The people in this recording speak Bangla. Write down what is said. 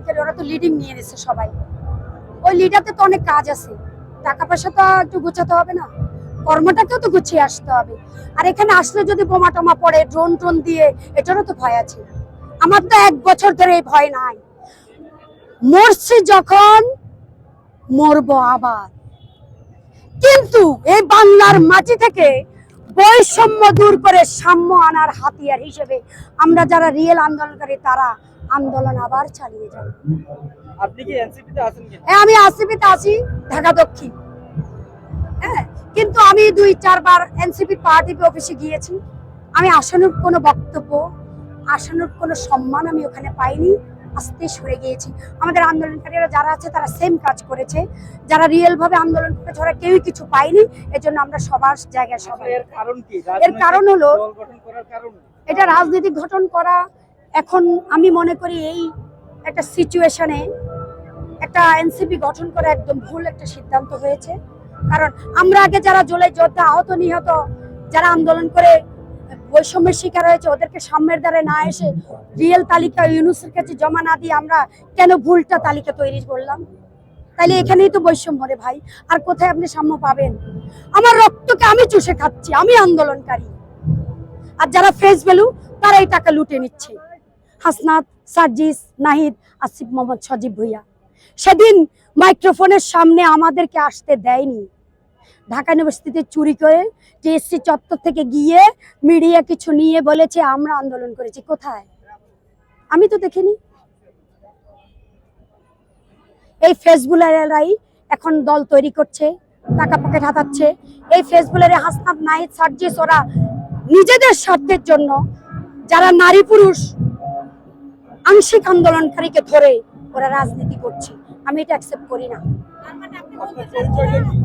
আন্দোলনকারী ওরা তো লিডিং নিয়ে নিছে সবাই। ওই লিডারতে তো অনেক কাজ আছে, টাকা পয়সা তো একটু গুছাতে হবে না, কর্মটাকেও তো গুছিয়ে আসতে হবে। আর এখানে আসলে যদি বোমা টোমা পড়ে, ড্রোন টোন দিয়ে, এটারও তো ভয় আছে। আমার তো 1 বছর ধরে এই ভয় নাই। মরছি যখন, মরবো আবার। কিন্তু এই বাংলার মাটি থেকে বৈষম্য দূর করে সাম্য আনার হাতিয়ার হিসেবে আমরা যারা রিয়েল আন্দোলনকারী তারা আন্দোলন আবার চালিয়ে যাব। আপনি কি এনসিপি তে আছেন কিনা? আমি আসিপিতে আছি, ঢাকা দক্ষিণ। হ্যাঁ, কিন্তু আমি 2-4 বার এনসিপি পার্টি অফিসে গিয়েছি। আমি আসানোর কোনো বক্তব্য, আসানোর কোনো সম্মান আমি ওখানে পাইনি, আস্তে সরে গিয়েছি। আমাদের আন্দোলনকারীরা যারা আছে তারা সেম কাজ করেছে, যারা রিয়েল ভাবে আন্দোলন করেছে ওরা কেউই কিছু পায়নি। এজন্য আমরা সবার জায়গায় সবাই। এর কারণ কি? এর কারণ হলো দল গঠন করার কারণ এটা রাজনীতি গঠন করা। এখন আমি মনে করি এই একটা সিচুয়েশনে একটা এনসিপি গঠন করা একদম ভুল একটা সিদ্ধান্ত হয়েছে। কারণ আমরা আগে যারা জুলাই যোদ্ধা, আহত নিহত, যারা আন্দোলন করে বৈষম্যের শিকার হয়েছে, ওদেরকে সাম্যের দ্বারা না এসে রিয়েল তালিকা ইউনুসের কাছে জমা না দিয়ে আমরা কেন ভুলটা তালিকা তৈরি করলাম? তাইলে এখানেই তো বৈষম্য রে ভাই। আর কোথায় আপনি সাম্য পাবেন? আমার রক্তকে আমি চুষে খাচ্ছি, আমি আন্দোলনকারী। আর যারা ফেস ভ্যালু তারা এই টাকা লুটে নিচ্ছে। হাসনাত, সার্জিস, নাহিদ, আসিফ মোহাম্মদ, সজীব ভুইয়া সেদিন মাইক্রোফোনের সামনে আমাদেরকে আসতে দেয়নি। ঢাকা ইউনিভার্সিটিতে চুরি করে টিএসসি চত্বর থেকে গিয়ে মিডিয়া কিছু নিয়ে বলেছে আমরা আন্দোলন করেছি। কোথায়? আমি তো দেখিনি। এই ফেসবুকেরাই এখন দল তৈরি করছে, টাকা পকেট হাতাচ্ছে। এই ফেসবুকের হাসনাত, নাহিদ, সার্জিস ওরা নিজেদের স্বার্থের জন্য যারা নারী পুরুষ আংশিক আন্দোলনকারীকে ধরে ওরা রাজনীতি করছে। আমি এটা অ্যাকসেপ্ট করি না। আপনার পরিচয়টা কি?